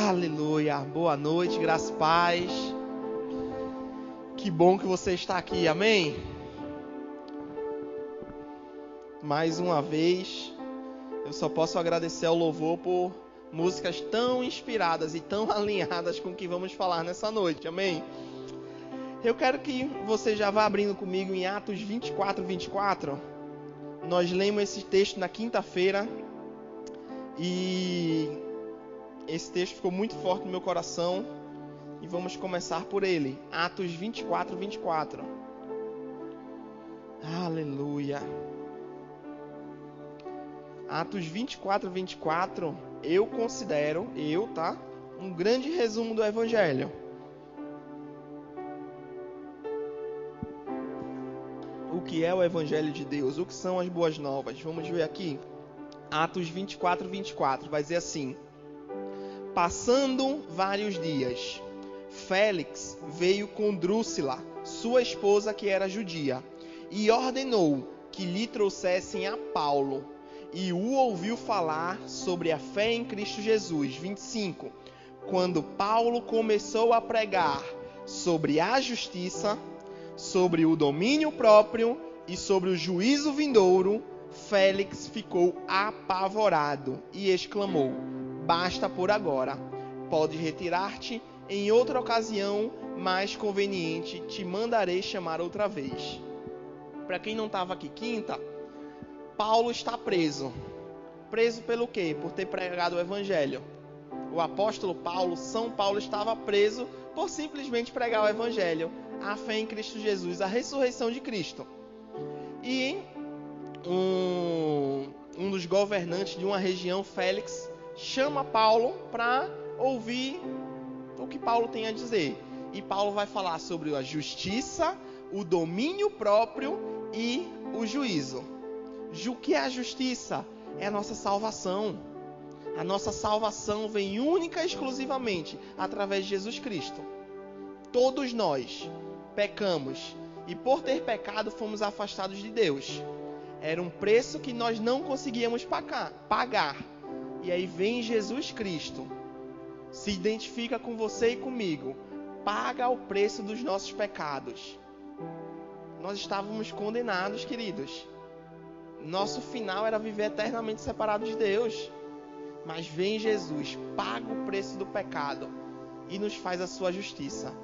Aleluia, boa noite, graça e paz. Que bom que você está aqui, amém? Mais uma vez, eu só posso agradecer ao louvor por músicas tão inspiradas e tão alinhadas com o que vamos falar nessa noite, amém? Eu quero que você já vá abrindo comigo em Atos 24. Nós lemos esse texto na quinta-feira e esse texto ficou muito forte no meu coração e vamos começar por ele. Atos 24. Aleluia. Atos 24, eu considero, um grande resumo do Evangelho. O que é o Evangelho de Deus? O que são as boas novas? Vamos ver aqui. Atos 24, vai dizer assim: passando vários dias, Félix veio com Drúxila, sua esposa que era judia, e ordenou que lhe trouxessem a Paulo, e o ouviu falar sobre a fé em Cristo Jesus. 25. Quando Paulo começou a pregar sobre a justiça, sobre o domínio próprio e sobre o juízo vindouro, Félix ficou apavorado e exclamou: basta por agora. Pode retirar-te em outra ocasião mais conveniente, te mandarei chamar outra vez. Para quem não estava aqui quinta, Paulo está preso. Preso pelo quê? Por ter pregado o Evangelho. O apóstolo Paulo, São Paulo, estava preso por simplesmente pregar o Evangelho, a fé em Cristo Jesus, a ressurreição de Cristo. E um dos governantes de uma região, Félix, chama Paulo para ouvir o que Paulo tem a dizer. E Paulo vai falar sobre a justiça, o domínio próprio e o juízo. O que é a justiça? É a nossa salvação. A nossa salvação vem única e exclusivamente através de Jesus Cristo. Todos nós pecamos e por ter pecado fomos afastados de Deus. Era um preço que nós não conseguíamos pagar. E aí vem Jesus Cristo, se identifica com você e comigo, paga o preço dos nossos pecados. Nós estávamos condenados, queridos. Nosso final era viver eternamente separado de Deus. Mas vem Jesus, paga o preço do pecado e nos faz a sua justiça.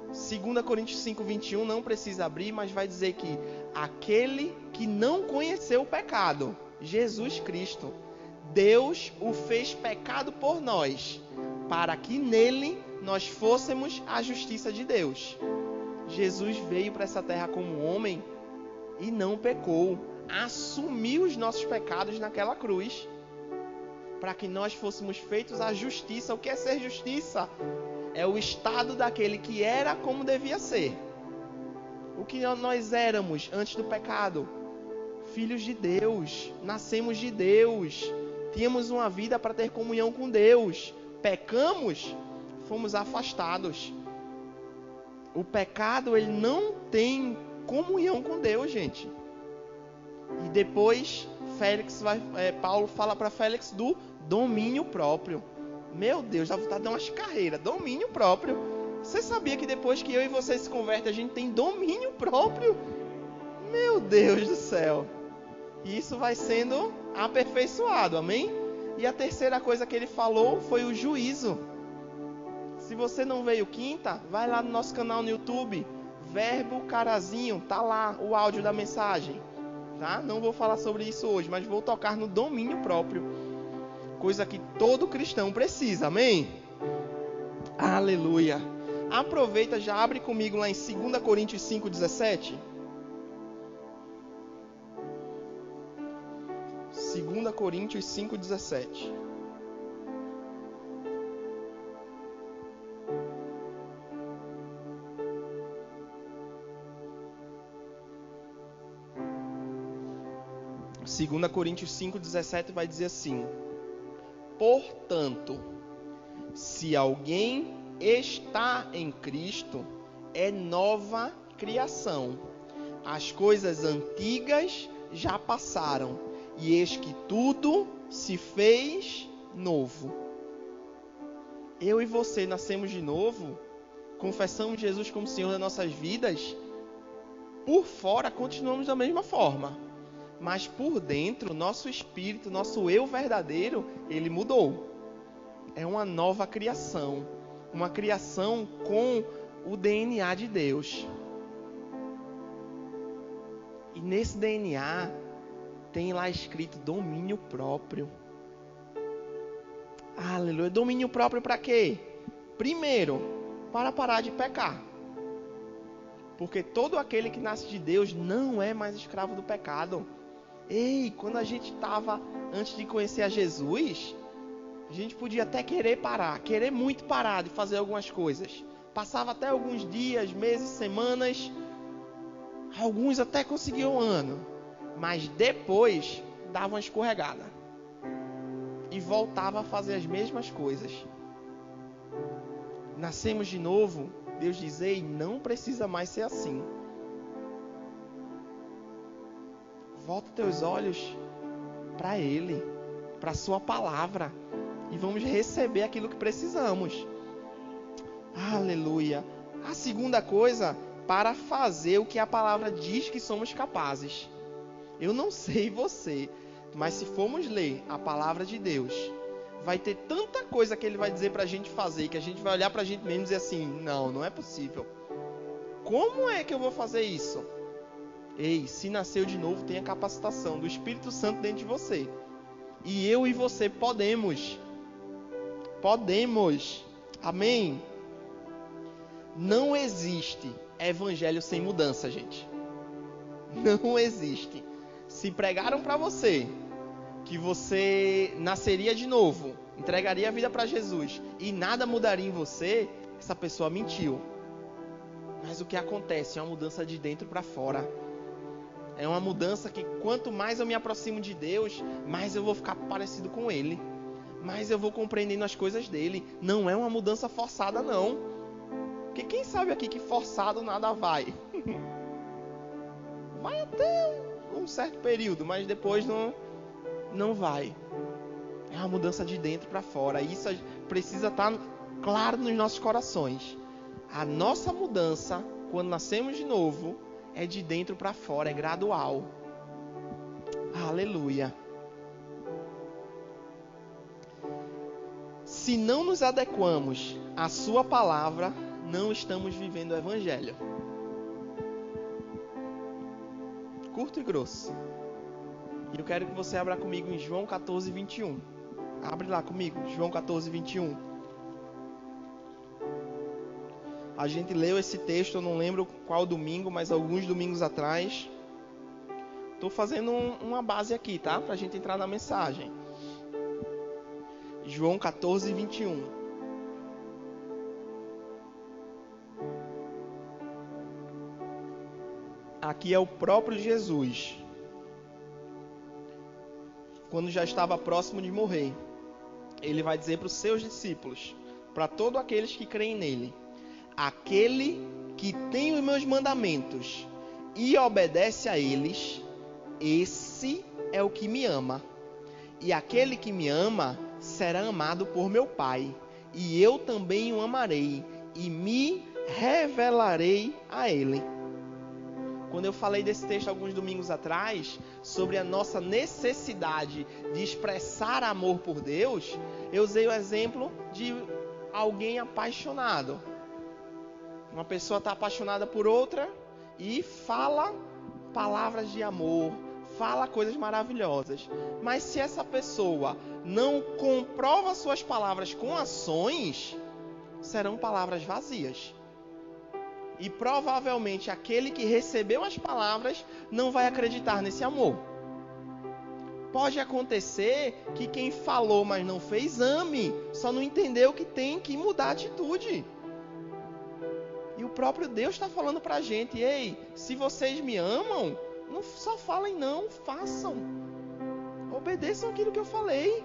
2 Coríntios 5:21 não precisa abrir, mas vai dizer que aquele que não conheceu o pecado, Jesus Cristo, Deus o fez pecado por nós, para que nele nós fôssemos a justiça de Deus. Jesus veio para essa terra como homem e não pecou, assumiu os nossos pecados naquela cruz, para que nós fôssemos feitos a justiça. O que é ser justiça? É o estado daquele que era como devia ser. O que nós éramos antes do pecado? Filhos de Deus, nascemos de Deus, tínhamos uma vida para ter comunhão com Deus. Pecamos, fomos afastados. O pecado, ele não tem comunhão com Deus, gente. E depois Paulo fala para Félix do domínio próprio. Meu Deus, dá vontade de dar umas carreiras. Domínio próprio. Você sabia que depois que eu e você se convertem, a gente tem domínio próprio? Meu Deus do céu. E isso vai sendo aperfeiçoado, amém? E a terceira coisa que ele falou foi o juízo. Se você não veio quinta, vai lá no nosso canal no YouTube, Verbo Carazinho, tá lá o áudio da mensagem, tá? Não vou falar sobre isso hoje, mas vou tocar no domínio próprio, coisa que todo cristão precisa, amém? Aleluia. Aproveita, já abre comigo lá em 2 Coríntios 5:17. 2 Coríntios 5:17. Segunda Coríntios 5:17 vai dizer assim: portanto, se alguém está em Cristo, é nova criação. As coisas antigas já passaram, e eis que tudo se fez novo. eu e você nascemos de novo, confessamos Jesus como Senhor das nossas vidas, por fora continuamos da mesma forma. Mas por dentro, nosso espírito, nosso eu verdadeiro, ele mudou. É uma nova criação. Uma criação com o DNA de Deus. E nesse DNA tem lá escrito domínio próprio. Aleluia. Domínio próprio para quê? Primeiro, para parar de pecar. Porque todo aquele que nasce de Deus não é mais escravo do pecado. Ei, quando a gente estava, antes de conhecer a Jesus, a gente podia até querer parar, querer muito parar de fazer algumas coisas. Passava até alguns dias, meses, semanas, alguns até conseguiam um ano. Mas depois dava uma escorregada. E voltava a fazer as mesmas coisas. Nascemos de novo, Deus diz, ei, não precisa mais ser assim. Volta teus olhos para Ele, para a sua palavra, e vamos receber aquilo que precisamos. Aleluia. A segunda coisa, para fazer o que a palavra diz que somos capazes. Eu não sei você, mas se formos ler a palavra de Deus, vai ter tanta coisa que Ele vai dizer para a gente fazer, que a gente vai olhar para a gente mesmo e dizer assim, não é possível. Como é que eu vou fazer isso? Ei, se nasceu de novo, tem a capacitação do Espírito Santo dentro de você. E eu e você podemos. Podemos. Amém? Não existe evangelho sem mudança, gente. Não existe. Se pregaram para você que você nasceria de novo, entregaria a vida para Jesus e nada mudaria em você, essa pessoa mentiu. Mas o que acontece é uma mudança de dentro para fora. É uma mudança que quanto mais eu me aproximo de Deus, mais eu vou ficar parecido com Ele. Mais eu vou compreendendo as coisas dele. Não é uma mudança forçada, não. Porque quem sabe aqui que forçado nada vai? Vai até um certo período, mas depois não vai. É uma mudança de dentro para fora. Isso precisa estar claro nos nossos corações. A nossa mudança, quando nascemos de novo, é de dentro para fora, é gradual. Aleluia. Se não nos adequamos à sua palavra, não estamos vivendo o evangelho. Curto e grosso. E eu quero que você abra comigo em João 14, 21. Abre lá comigo, João 14, 21. A gente leu esse texto, eu não lembro qual domingo, mas alguns domingos atrás. Estou fazendo uma base aqui, tá? Para a gente entrar na mensagem. João 14, 21. Aqui é o próprio Jesus. Quando já estava próximo de morrer, ele vai dizer para os seus discípulos, para todos aqueles que creem nele: aquele que tem os meus mandamentos e obedece a eles, esse é o que me ama. E aquele que me ama será amado por meu Pai, e eu também o amarei e me revelarei a ele. Quando eu falei desse texto alguns domingos atrás, sobre a nossa necessidade de expressar amor por Deus, eu usei o exemplo de alguém apaixonado. Uma pessoa está apaixonada por outra e fala palavras de amor, fala coisas maravilhosas. Mas se essa pessoa não comprova suas palavras com ações, serão palavras vazias. E provavelmente aquele que recebeu as palavras não vai acreditar nesse amor. Pode acontecer que quem falou, mas não fez, ame. Só não entendeu que tem que mudar a atitude. E o próprio Deus está falando para a gente: ei, se vocês me amam, não só falem não, façam. Obedeçam aquilo que eu falei.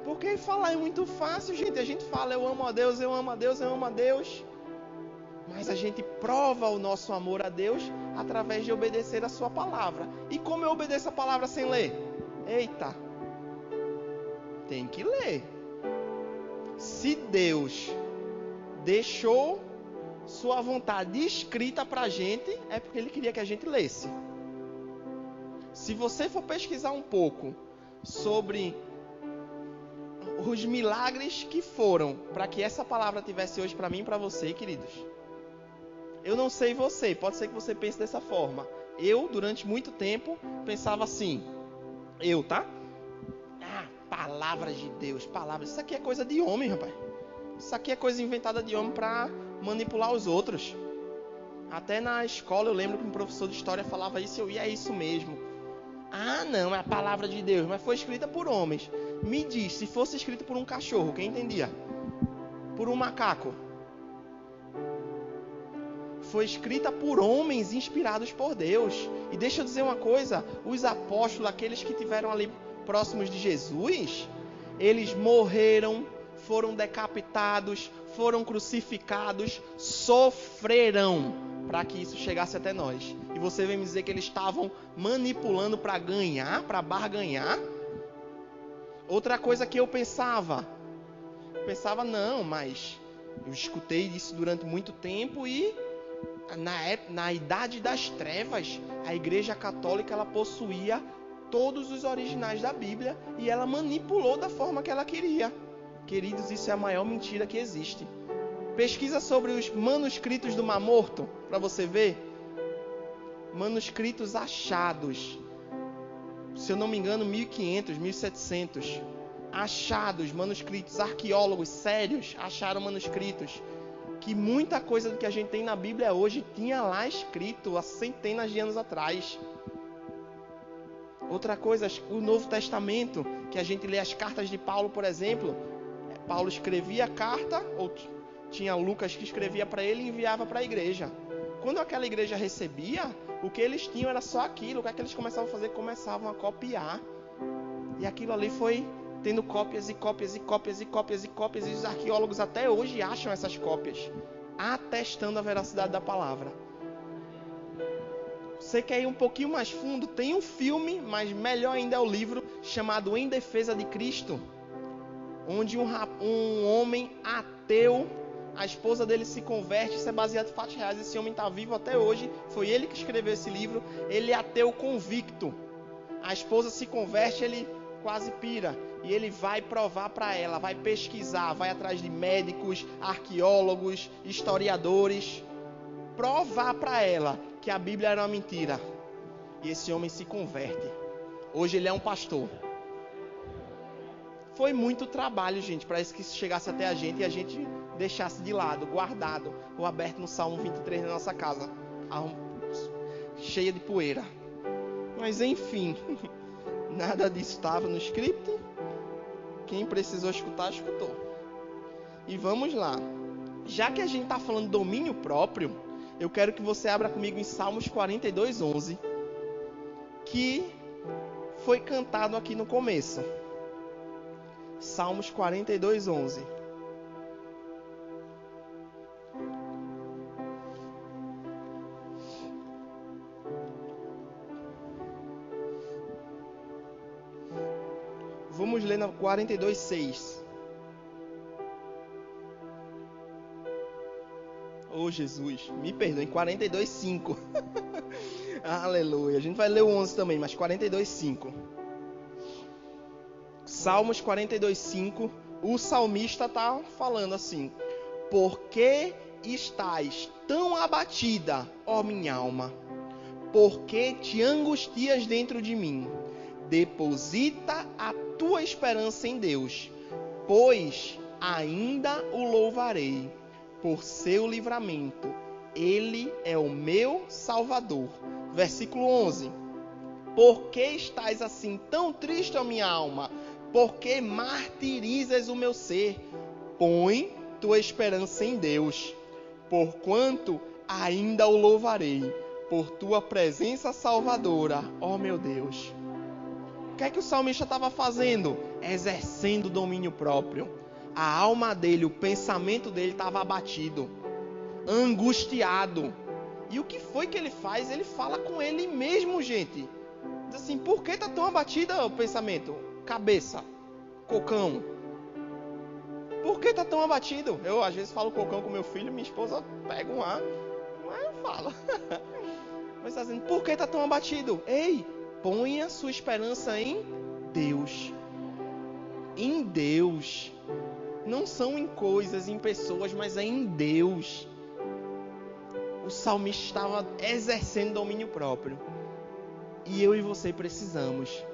Porque falar é muito fácil, gente. A gente fala, eu amo a Deus, eu amo a Deus, eu amo a Deus. Mas a gente prova o nosso amor a Deus através de obedecer a sua palavra. E como eu obedeço a palavra sem ler? Eita! Tem que ler. Se se Deus deixou sua vontade escrita pra gente, é porque Ele queria que a gente lesse. Se você for pesquisar um pouco sobre os milagres que foram para que essa palavra tivesse hoje para mim e para você, queridos, eu não sei você, pode ser que você pense dessa forma. Eu, durante muito tempo, pensava assim, palavras de Deus, palavras, isso aqui é coisa de homem, rapaz. Isso aqui é coisa inventada de homem para manipular os outros. Até na escola eu lembro que um professor de história falava isso e é isso mesmo. Não, é a palavra de Deus, mas foi escrita por homens. Me diz, se fosse escrita por um cachorro, quem entendia? Por um macaco. Foi escrita por homens inspirados por Deus. E deixa eu dizer uma coisa, os apóstolos, aqueles que tiveram ali próximos de Jesus, eles morreram, foram decapitados, foram crucificados, sofreram para que isso chegasse até nós. E você vem me dizer que eles estavam manipulando para ganhar, para barganhar? Outra coisa que eu pensava, não, mas eu escutei isso durante muito tempo e na idade das trevas, a Igreja Católica ela possuía todos os originais da Bíblia e ela manipulou da forma que ela queria. Queridos, isso é a maior mentira que existe. Pesquisa sobre os manuscritos do Mar Morto, para você ver. Manuscritos achados. Se eu não me engano, 1500, 1700. Achados, manuscritos, arqueólogos sérios acharam manuscritos. Que muita coisa do que a gente tem na Bíblia hoje tinha lá escrito há centenas de anos atrás. Outra coisa, o Novo Testamento, que a gente lê as cartas de Paulo, por exemplo. Paulo escrevia a carta, ou tinha Lucas que escrevia para ele e enviava para a igreja. Quando aquela igreja recebia, o que eles tinham era só aquilo. O que é que eles começavam a fazer? Começavam a copiar. E aquilo ali foi tendo cópias e cópias e cópias e cópias e cópias. E os arqueólogos até hoje acham essas cópias, atestando a veracidade da palavra. Você quer ir um pouquinho mais fundo? Tem um filme, mas melhor ainda é o livro, chamado Em Defesa de Cristo, onde um homem ateu, a esposa dele se converte, isso é baseado em fatos reais, esse homem está vivo até hoje, foi ele que escreveu esse livro, ele é ateu convicto, a esposa se converte, ele quase pira, e ele vai provar para ela, vai pesquisar, vai atrás de médicos, arqueólogos, historiadores, provar para ela que a Bíblia era uma mentira, e esse homem se converte, hoje ele é um pastor. Foi muito trabalho, gente, para isso que isso chegasse até a gente e a gente deixasse de lado, guardado, ou aberto no Salmo 23 na nossa casa, cheia de poeira. Mas enfim, nada disso estava no script. Quem precisou escutar, escutou. E vamos lá. Já que a gente está falando de domínio próprio, eu quero que você abra comigo em Salmos 42:11, que foi cantado aqui no começo. Salmos 42:11. Vamos ler na 42:6. Oh, Jesus, me perdoe, 42:5. Aleluia. A gente vai ler o 11 também, mas 42:5. Salmos 42:5, o salmista está falando assim: por que estás tão abatida, ó minha alma? Por que te angustias dentro de mim? Deposita a tua esperança em Deus, pois ainda o louvarei por seu livramento. Ele é o meu Salvador. Versículo 11. Por que estás assim tão triste, ó minha alma? Por que martirizas o meu ser? Põe tua esperança em Deus, porquanto ainda o louvarei por tua presença salvadora, ó meu Deus. O que é que o salmista estava fazendo? Exercendo o domínio próprio. A alma dele, o pensamento dele estava abatido, angustiado. E o que foi que ele faz? Ele fala com ele mesmo, gente. Diz assim: por que está tão abatida o pensamento? Cabeça, cocão. por que tá tão abatido? Eu às vezes falo cocão com meu filho, minha esposa pega um ar, mas eu falo. Mas está dizendo, por que tá tão abatido? Ei, ponha sua esperança em Deus. Em Deus. Não são em coisas, em pessoas, mas é em Deus. O salmista estava exercendo domínio próprio. E eu e você precisamos.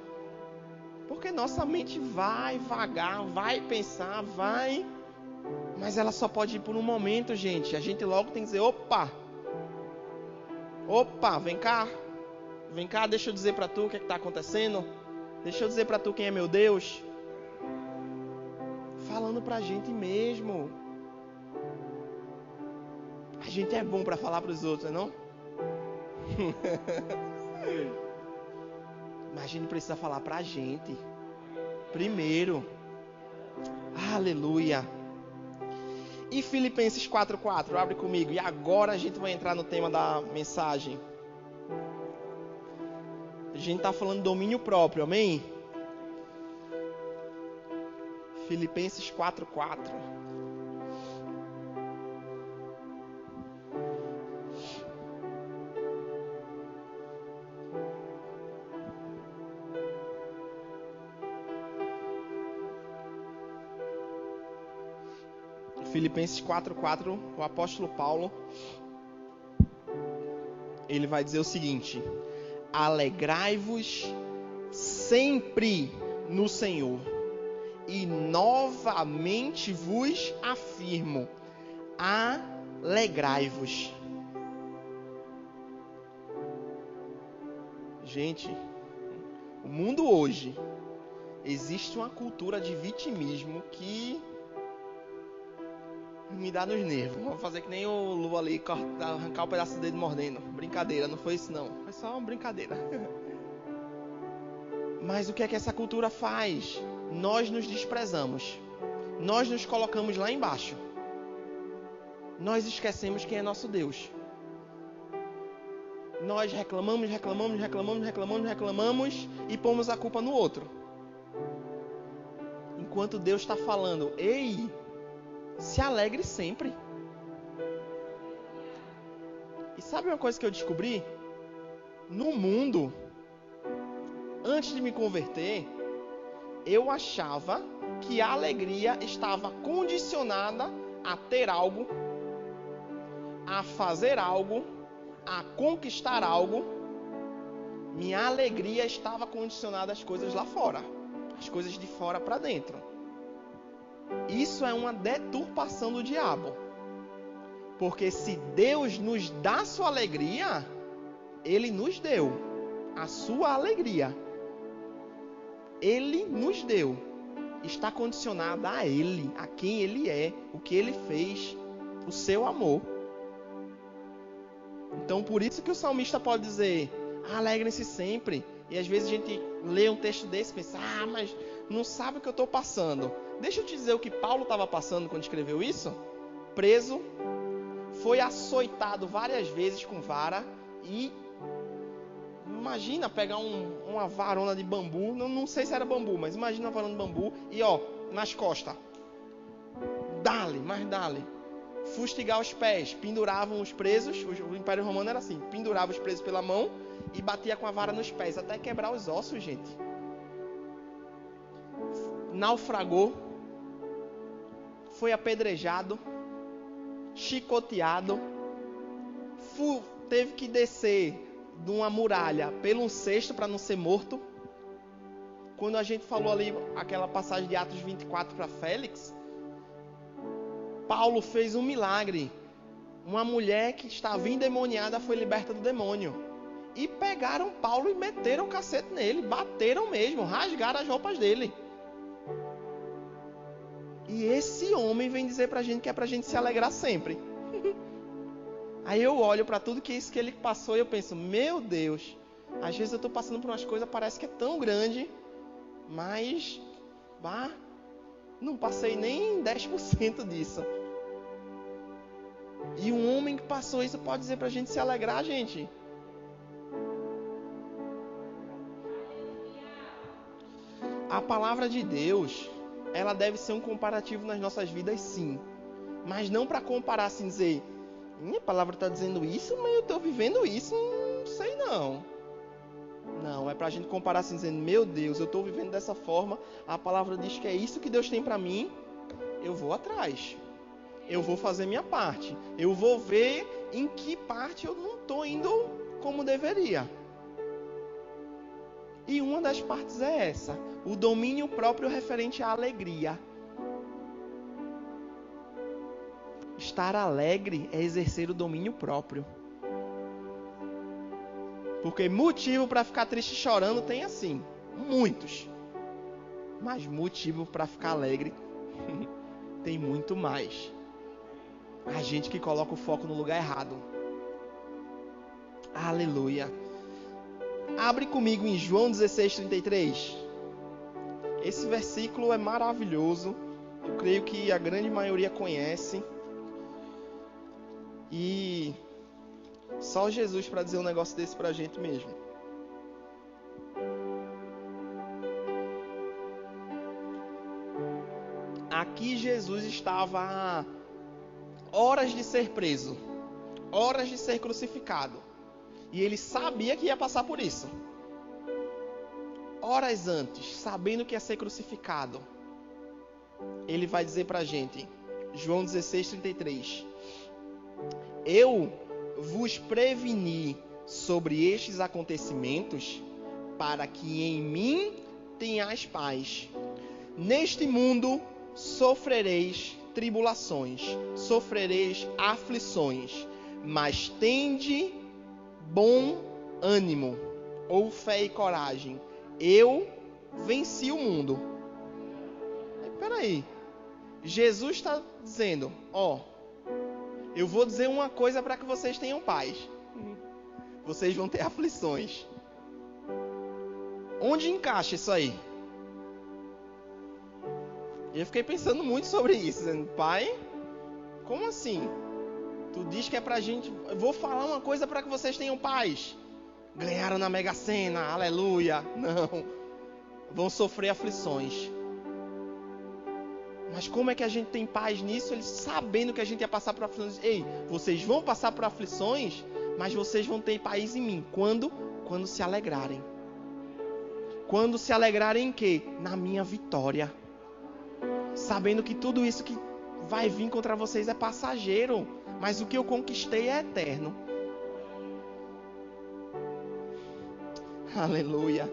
Porque nossa mente vai vagar, vai pensar, vai... Mas ela só pode ir por um momento, gente. A gente logo tem que dizer, opa, vem cá. Vem cá, deixa eu dizer para tu o que está acontecendo. Deixa eu dizer para tu quem é meu Deus. Falando pra gente mesmo. A gente é bom para falar para os outros, não? Mas a gente precisa falar pra gente primeiro. Aleluia. E Filipenses 4:4, abre comigo. E agora a gente vai entrar no tema da mensagem. A gente está falando de domínio próprio, amém? Filipenses 4:4. Filipenses 4:4, o apóstolo Paulo, ele vai dizer o seguinte: alegrai-vos sempre no Senhor, e novamente vos afirmo, alegrai-vos. Gente, o mundo hoje, existe uma cultura de vitimismo que me dá nos nervos. Vou fazer que nem o Lu ali, arrancar o pedaço do dedo mordendo. Brincadeira, não foi isso não. Foi só uma brincadeira. Mas o que é que essa cultura faz? Nós nos desprezamos. Nós nos colocamos lá embaixo. Nós esquecemos quem é nosso Deus. Nós reclamamos e pomos a culpa no outro. Enquanto Deus está falando, ei, se alegre sempre. E sabe uma coisa que eu descobri? No mundo, antes de me converter, eu achava que a alegria estava condicionada a ter algo, a fazer algo, a conquistar algo. Minha alegria estava condicionada às coisas lá fora, as coisas de fora para dentro. Isso é uma deturpação do diabo. Porque se Deus nos dá sua alegria, Ele nos deu a sua alegria. Ele nos deu. Está condicionada a Ele, a quem Ele é, o que Ele fez, o seu amor. Então por isso que o salmista pode dizer, alegrem-se sempre. E às vezes a gente lê um texto desse e pensa, mas não sabe o que eu estou passando. Deixa eu te dizer o que Paulo estava passando quando escreveu isso. Preso, foi açoitado várias vezes com vara e imagina pegar uma varona de bambu, não sei se era bambu, mas imagina uma varona de bambu e nas costas. Dale, mas dale. Fustigar os pés, penduravam os presos, o Império Romano era assim, pendurava os presos pela mão e batia com a vara nos pés, até quebrar os ossos, gente. Naufragou, foi apedrejado, chicoteado, teve que descer de uma muralha pelo um cesto para não ser morto. Quando a gente falou ali aquela passagem de Atos 24 para Félix, Paulo fez um milagre. Uma mulher que estava endemoniada foi liberta do demônio. E pegaram Paulo e meteram o cacete nele, bateram mesmo, rasgaram as roupas dele. E esse homem vem dizer pra gente que é pra gente se alegrar sempre. Aí eu olho pra tudo que isso que ele passou e eu penso, meu Deus, às vezes eu tô passando por umas coisas, parece que é tão grande, mas não passei nem 10% disso. E um homem que passou isso pode dizer pra gente se alegrar, gente. A palavra de Deus, ela deve ser um comparativo nas nossas vidas, sim. Mas não para comparar assim, dizer, minha palavra está dizendo isso, mas eu estou vivendo isso, não sei não. Não, é para a gente comparar assim, dizendo, meu Deus, eu estou vivendo dessa forma, a palavra diz que é isso que Deus tem para mim, eu vou atrás. Eu vou fazer minha parte. Eu vou ver em que parte eu não estou indo como deveria. E uma das partes é essa. O domínio próprio referente à alegria. Estar alegre é exercer o domínio próprio. Porque motivo para ficar triste e chorando tem assim, muitos. Mas motivo para ficar alegre tem muito mais. A gente que coloca o foco no lugar errado. Aleluia. Abre comigo em João 16:33. Esse versículo é maravilhoso. Eu creio que a grande maioria conhece. E só Jesus para dizer um negócio desse pra gente mesmo. Aqui Jesus estava a horas de ser preso, horas de ser crucificado. E ele sabia que ia passar por isso. Horas antes, sabendo que ia ser crucificado, ele vai dizer pra gente, João 16:33, eu vos preveni sobre estes acontecimentos, para que em mim tenhais paz. Neste mundo sofrereis tribulações, sofrereis aflições, mas tende bom ânimo, ou fé e coragem. Eu venci o mundo. Peraí, Jesus está dizendo, eu vou dizer uma coisa para que vocês tenham paz. Vocês vão ter aflições. Onde encaixa isso aí? Eu fiquei pensando muito sobre isso, dizendo, pai, como assim? Tu diz que é pra gente... Eu vou falar uma coisa para que vocês tenham paz. Ganharam na Mega Sena, aleluia. Não. Vão sofrer aflições. Mas como é que a gente tem paz nisso? Eles sabendo que a gente ia passar por aflições. Ei, vocês vão passar por aflições, mas vocês vão ter paz em mim. Quando? Quando se alegrarem. Quando se alegrarem em quê? Na minha vitória. Sabendo que tudo isso que vai vir contra vocês é passageiro, mas o que eu conquistei é eterno. Aleluia.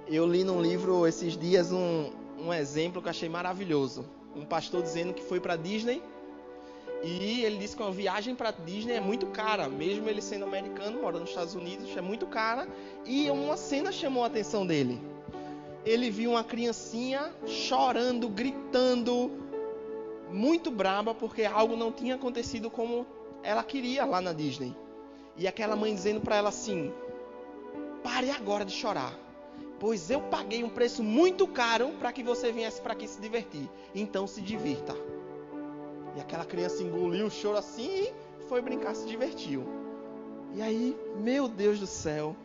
Eu li num livro esses dias um exemplo que eu achei maravilhoso. Um pastor dizendo que foi para Disney e ele disse que uma viagem para Disney é muito cara, mesmo ele sendo americano, morando nos Estados Unidos, é muito cara. E uma cena chamou a atenção dele. Ele viu uma criancinha chorando, gritando, muito braba porque algo não tinha acontecido como ela queria lá na Disney. E aquela mãe dizendo para ela assim, pare agora de chorar, pois eu paguei um preço muito caro para que você viesse para aqui se divertir. Então se divirta. E aquela criança engoliu o choro assim e foi brincar, se divertiu. E aí, meu Deus do céu,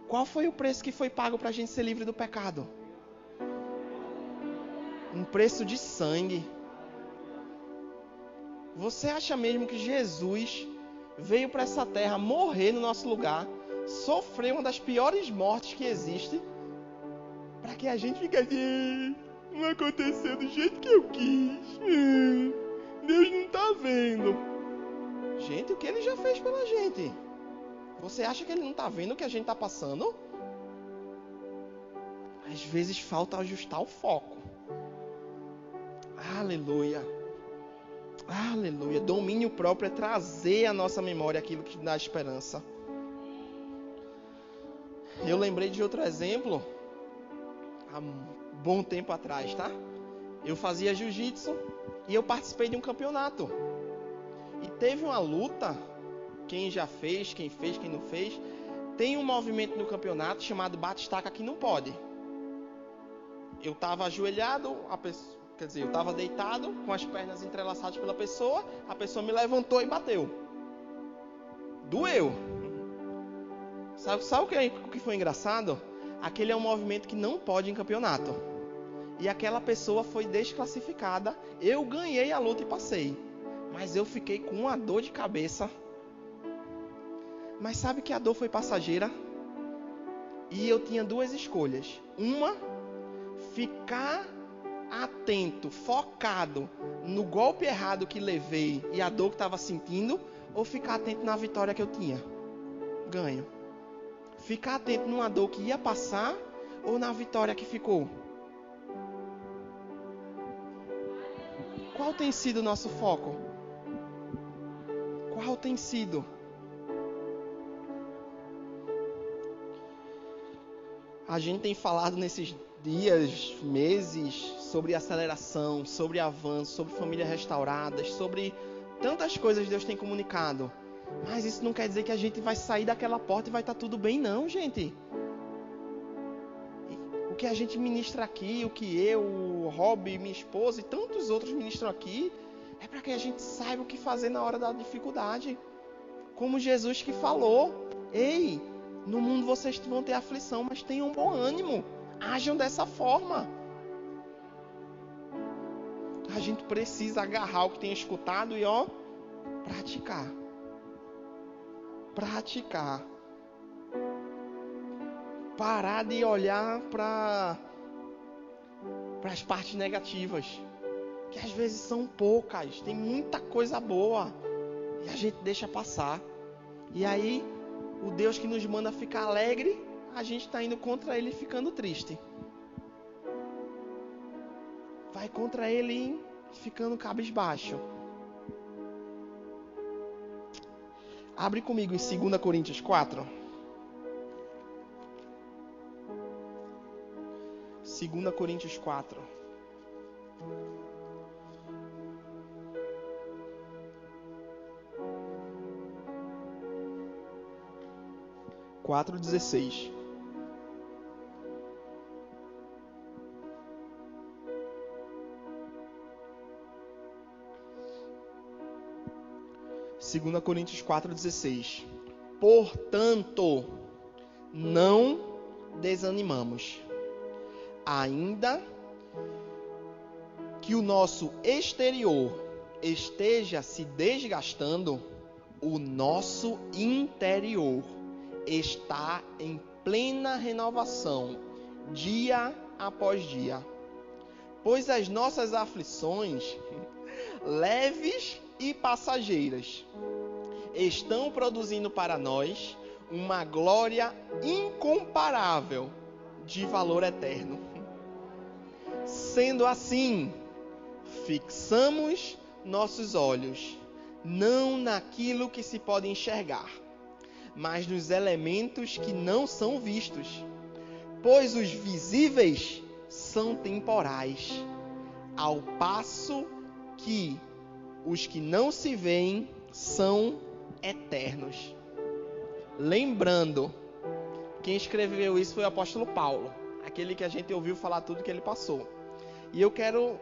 qual foi o preço que foi pago para a gente ser livre do pecado? Um preço de sangue. Você acha mesmo que Jesus veio para essa terra morrer no nosso lugar, sofrer uma das piores mortes que existe, para que a gente fique assim, não aconteceu do jeito que eu quis, Deus não está vendo. Gente, o que ele já fez pela gente? Você acha que ele não está vendo o que a gente está passando? Às vezes falta ajustar o foco. Aleluia. Aleluia. Domínio próprio é trazer à nossa memória aquilo que dá esperança. Eu lembrei de outro exemplo há um bom tempo atrás, tá? Eu fazia jiu-jitsu e eu participei de um campeonato. E teve uma luta, quem já fez, quem não fez, tem um movimento no campeonato chamado bate-estaca que não pode. Eu estava ajoelhado, eu estava deitado, com as pernas entrelaçadas pela pessoa, a pessoa me levantou e bateu. Doeu. Sabe o que foi engraçado? Aquele é um movimento que não pode em campeonato. e aquela pessoa foi desclassificada. Eu ganhei a luta e passei, mas eu fiquei com uma dor de cabeça. Mas sabe que a dor foi passageira? E eu tinha duas escolhas. Uma, ficar atento, focado no golpe errado que levei e a dor que estava sentindo, ou ficar atento na vitória que eu tinha ganho. Ficar atento numa dor que ia passar ou na vitória que ficou. Qual tem sido o nosso foco? Qual tem sido? A gente tem falado nesses dias, meses, sobre aceleração, sobre avanço, sobre famílias restauradas, sobre tantas coisas que Deus tem comunicado. Mas isso não quer dizer que a gente vai sair daquela porta e vai estar tudo bem, não, gente. O que a gente ministra aqui, o que eu, o Rob, minha esposa e tantos outros ministram aqui, é para que a gente saiba o que fazer na hora da dificuldade. Como Jesus que falou: ei, no mundo vocês vão ter aflição, mas tenham bom ânimo. Ajam dessa forma. A gente precisa agarrar o que tem escutado e praticar. Praticar. Parar de olhar para as partes negativas, que às vezes são poucas. Tem muita coisa boa e a gente deixa passar. E aí, o Deus que nos manda ficar alegre, a gente está indo contra Ele e ficando triste. Vai contra Ele e ficando cabisbaixo. Abre comigo em 2 Coríntios 4. 2 Coríntios 4. Quatro 16. Segunda Coríntios 4:16. Portanto, não desanimamos, ainda que o nosso exterior esteja se desgastando, o nosso interior está em plena renovação, dia após dia. Pois as nossas aflições, leves e passageiras, estão produzindo para nós uma glória incomparável de valor eterno. Sendo assim, fixamos nossos olhos não naquilo que se pode enxergar, mas nos elementos que não são vistos, pois os visíveis são temporais, ao passo que os que não se veem são eternos. Lembrando, quem escreveu isso foi o apóstolo Paulo, aquele que a gente ouviu falar tudo que ele passou. E eu quero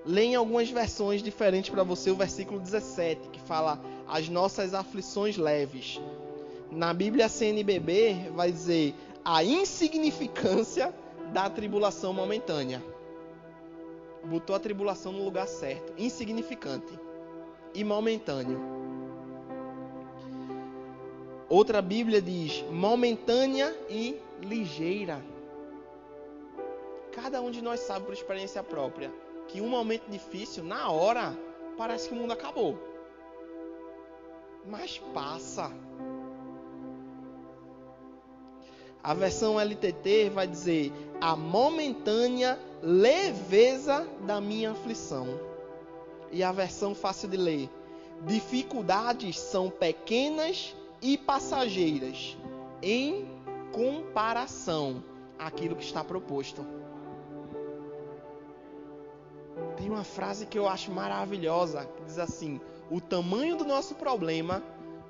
ler em algumas versões diferentes para você o versículo 17, que fala as nossas aflições leves. Na Bíblia CNBB vai dizer a insignificância da tribulação momentânea. Botou a tribulação no lugar certo. Insignificante e momentâneo. Outra Bíblia diz momentânea e ligeira. Cada um de nós sabe por experiência própria que um momento difícil, na hora, parece que o mundo acabou. Mas passa. A versão LTT vai dizer a momentânea leveza da minha aflição. E a versão fácil de ler, dificuldades são pequenas e passageiras em comparação àquilo que está proposto. Tem uma frase que eu acho maravilhosa, que diz assim: o tamanho do nosso problema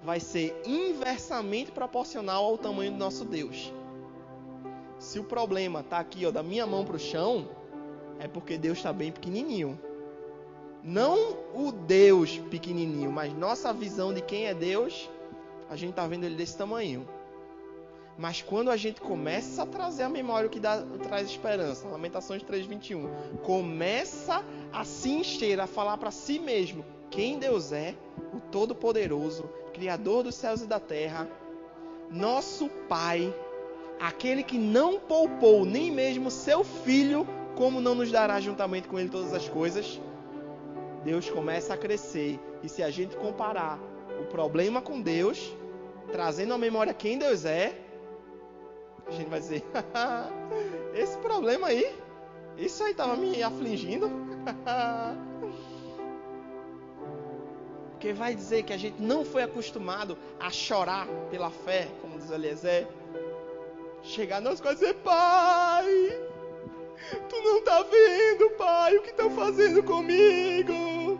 vai ser inversamente proporcional ao tamanho do nosso Deus. Se o problema está aqui, da minha mão para o chão, é porque Deus está bem pequenininho. Não o Deus pequenininho, mas nossa visão de quem é Deus, a gente está vendo ele desse tamanho. Mas quando a gente começa a trazer à memória o que traz esperança, Lamentações 3:21, começa a se encher, a falar para si mesmo quem Deus é, o Todo-Poderoso, Criador dos céus e da terra, nosso Pai, aquele que não poupou nem mesmo seu Filho, como não nos dará juntamente com Ele todas as coisas? Deus começa a crescer. E se a gente comparar o problema com Deus, trazendo à memória quem Deus é, a gente vai dizer, esse problema aí, isso aí estava me afligindo. Porque vai dizer que a gente não foi acostumado a chorar pela fé, como diz Eliezer. Chegar nas coisas e dizer, Pai, tu não está vendo, Pai, o que estão fazendo comigo?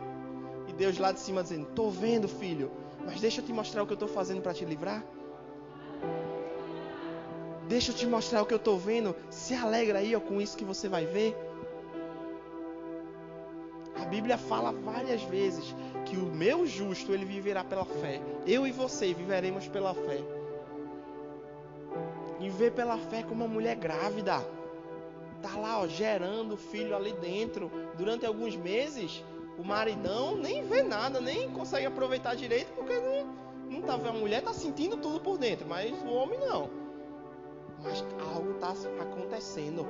E Deus lá de cima dizendo, estou vendo, filho, mas deixa eu te mostrar o que eu estou fazendo para te livrar. Deixa eu te mostrar o que eu estou vendo. Se alegra aí, ó, com isso que você vai ver. A Bíblia fala várias vezes que o meu justo, ele viverá pela fé. Eu e você viveremos pela fé. E viver pela fé como uma mulher grávida. Tá lá, ó, gerando filho ali dentro. Durante alguns meses, o maridão nem vê nada, nem consegue aproveitar direito, porque não tá vendo. A mulher tá sentindo tudo por dentro, mas o homem não. Mas algo está acontecendo.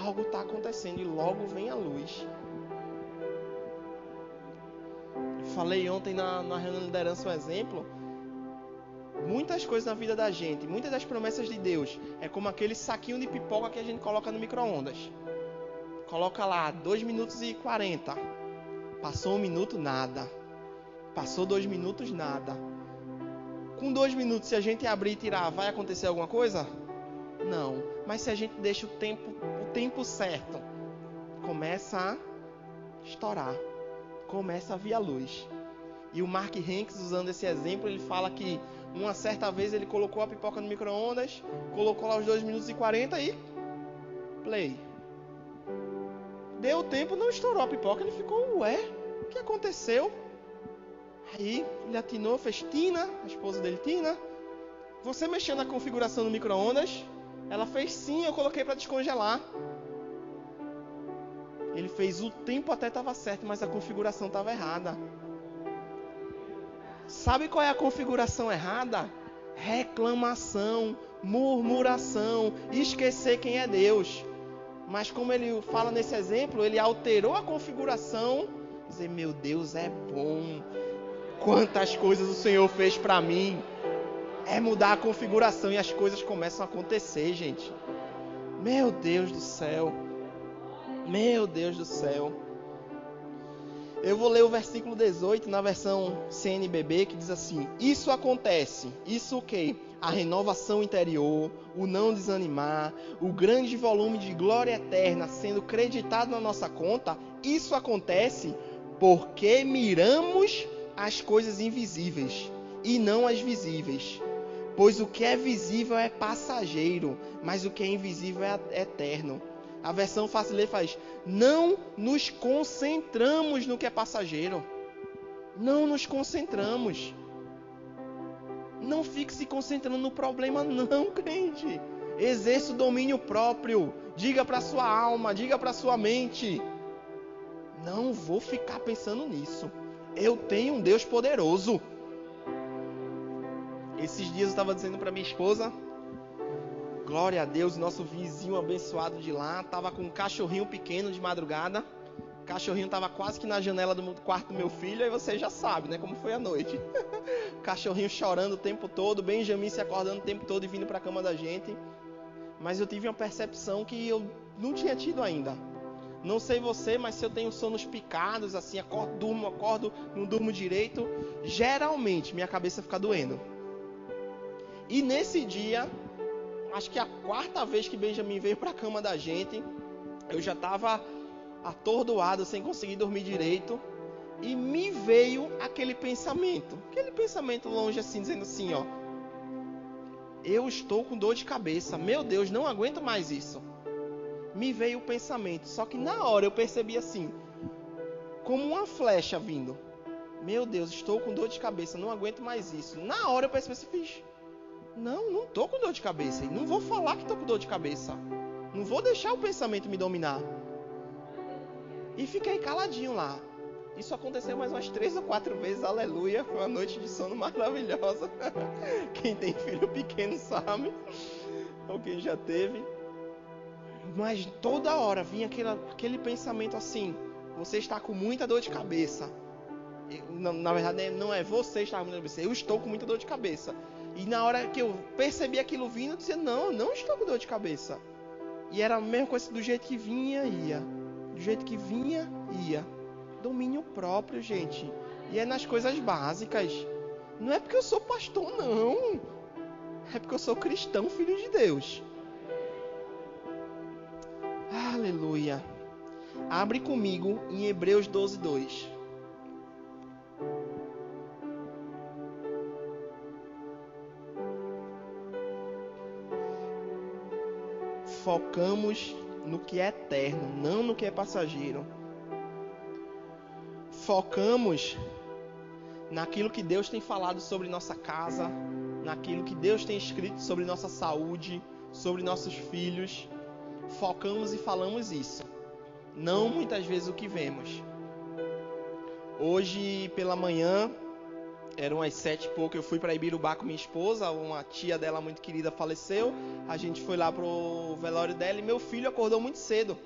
Algo está acontecendo e logo vem a luz. Eu falei ontem na reunião de liderança um exemplo. Muitas coisas na vida da gente, muitas das promessas de Deus, é como aquele saquinho de pipoca que a gente coloca no micro-ondas. Coloca lá 2 minutos e 40. Passou 1 minuto, nada. Passou 2 minutos, nada. Com 2 minutos, se a gente abrir e tirar, vai acontecer alguma coisa? Não, mas se a gente deixa o tempo certo, começa a estourar, começa a vir a luz. E o Mark Hanks, usando esse exemplo, ele fala que uma certa vez ele colocou a pipoca no micro-ondas, colocou lá os 2 minutos e 40 e play. Deu tempo, não estourou a pipoca, ele ficou, ué, o que aconteceu? Aí ele atinou, fez Tina, a esposa dele, Tina, você mexeu na configuração do micro-ondas? Ela fez sim, eu coloquei para descongelar. Ele fez o tempo até estava certo, mas a configuração estava errada. Sabe qual é a configuração errada? Reclamação, murmuração, esquecer quem é Deus. Mas como ele fala nesse exemplo, ele alterou a configuração. Dizer, meu Deus é bom. Quantas coisas o Senhor fez para mim. É mudar a configuração e as coisas começam a acontecer, gente. Meu Deus do céu. Meu Deus do céu. Eu vou ler o versículo 18 na versão CNBB, que diz assim: isso acontece, isso o quê? A renovação interior, o não desanimar, o grande volume de glória eterna sendo creditado na nossa conta, isso acontece porque miramos as coisas invisíveis e não as visíveis. Pois o que é visível é passageiro, mas o que é invisível é eterno. A versão fácil de ler faz: não nos concentramos no que é passageiro. Não nos concentramos. Não fique se concentrando no problema, não, crente. Exerça o domínio próprio. Diga para sua alma, diga para sua mente: não vou ficar pensando nisso. Eu tenho um Deus poderoso. Esses dias eu estava dizendo para minha esposa, glória a Deus, nosso vizinho abençoado de lá estava com um cachorrinho pequeno de madrugada. O cachorrinho estava quase que na janela do quarto do meu filho, aí você já sabe, né, como foi a noite. O cachorrinho chorando o tempo todo, Benjamin se acordando o tempo todo e vindo para a cama da gente. Mas eu tive uma percepção que eu não tinha tido ainda. Não sei você, mas se eu tenho sonos picados, assim, acordo, não durmo direito, geralmente minha cabeça fica doendo. E nesse dia, acho que a 4ª vez que Benjamin veio para a cama da gente, eu já estava atordoado, sem conseguir dormir direito, e me veio aquele pensamento longe assim, dizendo assim, ó: eu estou com dor de cabeça, meu Deus, não aguento mais isso. Me veio o pensamento, só que na hora eu percebi assim, como uma flecha vindo: meu Deus, estou com dor de cabeça, não aguento mais isso. Na hora eu percebi assim, Não estou com dor de cabeça. E não vou falar que estou com dor de cabeça. Não vou deixar o pensamento me dominar. E fiquei caladinho lá. Isso aconteceu mais umas 3 ou 4 vezes. Aleluia. Foi uma noite de sono maravilhosa. Quem tem filho pequeno sabe. Ou quem já teve. Mas toda hora vinha aquele pensamento assim: você está com muita dor de cabeça. Na verdade não é você está com muita dor de cabeça, eu estou com muita dor de cabeça. E na hora que eu percebi aquilo vindo, eu dizia: não estou com dor de cabeça. E era a mesma coisa, do jeito que vinha, ia. Do jeito que vinha, ia. Domínio próprio, gente. E é nas coisas básicas. Não é porque eu sou pastor, não. É porque eu sou cristão, filho de Deus. Aleluia. Abre comigo em Hebreus 12:2. Focamos no que é eterno, não no que é passageiro. Focamos naquilo que Deus tem falado sobre nossa casa, naquilo que Deus tem escrito sobre nossa saúde, sobre nossos filhos. Focamos e falamos isso. Não muitas vezes o que vemos. Hoje pela manhã, eram umas 7 e pouco, eu fui para Ibirubá com minha esposa, uma tia dela muito querida faleceu. A gente foi lá pro velório dela e meu filho acordou muito cedo.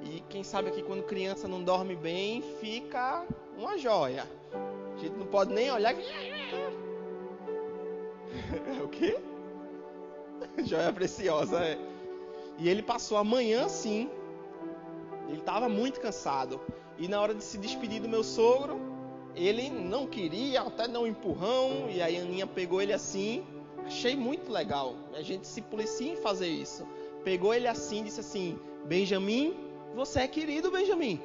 E quem sabe aqui quando criança não dorme bem, fica uma joia. A gente não pode nem olhar. O quê? Joia preciosa, é. E ele passou a manhã assim. Ele estava muito cansado. E na hora de se despedir do meu sogro, ele não queria, até dar um empurrão. E aí a Aninha pegou ele assim. Achei muito legal. A gente se policia em fazer isso. Pegou ele assim e disse assim: Benjamin, você é querido, Benjamin.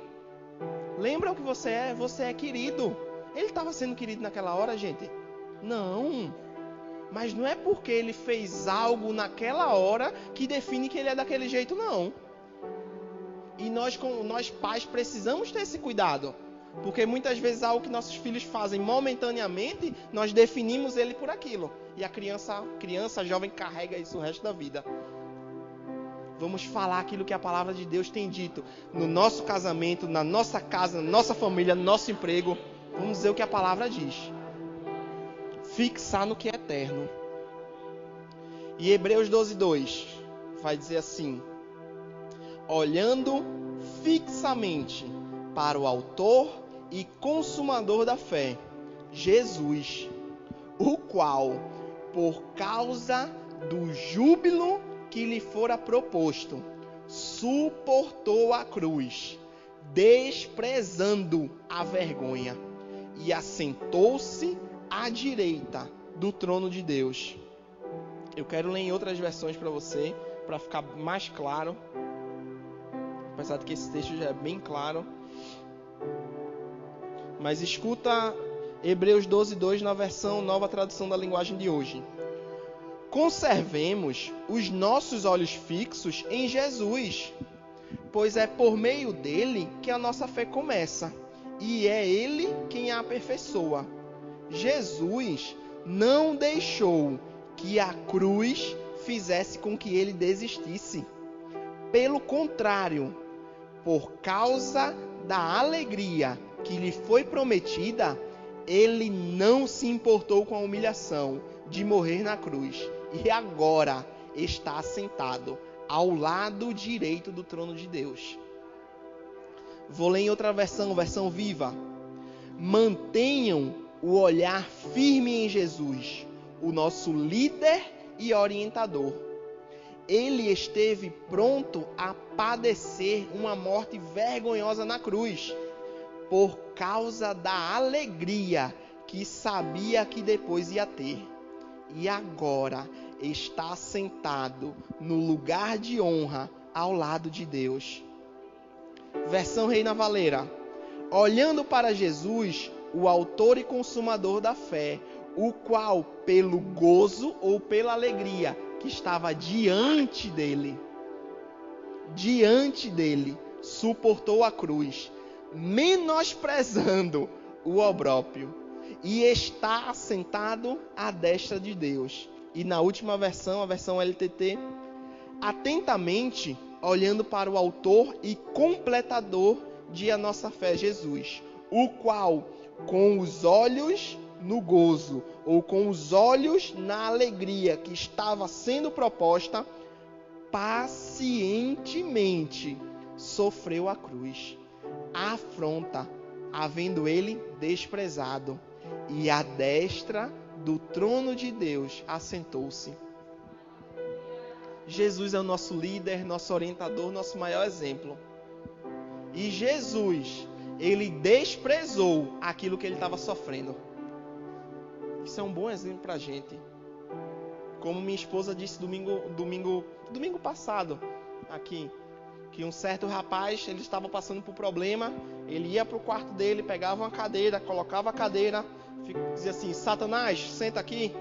Lembra o que você é? Você é querido. Ele estava sendo querido naquela hora, gente? Não. Mas não é porque ele fez algo naquela hora que define que ele é daquele jeito, não. E nós pais precisamos ter esse cuidado. Porque muitas vezes algo que nossos filhos fazem momentaneamente, nós definimos ele por aquilo. E a criança, jovem, carrega isso o resto da vida. Vamos falar aquilo que a palavra de Deus tem dito. No nosso casamento, na nossa casa, na nossa família, no nosso emprego. Vamos dizer o que a palavra diz. Fixar no que é eterno. E Hebreus 12:2 vai dizer assim: olhando fixamente para o autor e consumador da fé, Jesus, o qual, por causa do júbilo que lhe fora proposto, suportou a cruz, desprezando a vergonha, e assentou-se à direita do trono de Deus. Eu quero ler em outras versões para você, para ficar mais claro, apesar de que esse texto já é bem claro. Mas escuta Hebreus 12:2 na versão Nova Tradução da Linguagem de hoje. Conservemos os nossos olhos fixos em Jesus, pois é por meio dele que a nossa fé começa, e é ele quem a aperfeiçoa. Jesus não deixou que a cruz fizesse com que ele desistisse. Pelo contrário, por causa da alegria que lhe foi prometida, ele não se importou com a humilhação de morrer na cruz, e agora está sentado ao lado direito do trono de Deus. Vou ler em outra versão, versão viva. Mantenham o olhar firme em Jesus, o nosso líder e orientador. Ele esteve pronto a padecer uma morte vergonhosa na cruz, por causa da alegria que sabia que depois ia ter. E agora está sentado no lugar de honra ao lado de Deus. Versão Reina Valera. Olhando para Jesus, o autor e consumador da fé, o qual, pelo gozo ou pela alegria que estava diante dele, suportou a cruz, menosprezando o opróbrio, e está assentado à destra de Deus. E na última versão, a versão LTT, atentamente olhando para o autor e completador de a nossa fé, Jesus, o qual, com os olhos no gozo, ou com os olhos na alegria que estava sendo proposta, pacientemente sofreu a cruz, a afronta, havendo ele desprezado, e à destra do trono de Deus assentou-se. Jesus é o nosso líder, nosso orientador, nosso maior exemplo. E Jesus, ele desprezou aquilo que ele estava sofrendo. Isso é um bom exemplo para a gente. Como minha esposa disse domingo passado, aqui, que um certo rapaz, ele estava passando por problema, ele ia para o quarto dele, pegava uma cadeira, colocava a cadeira, dizia assim: Satanás, senta aqui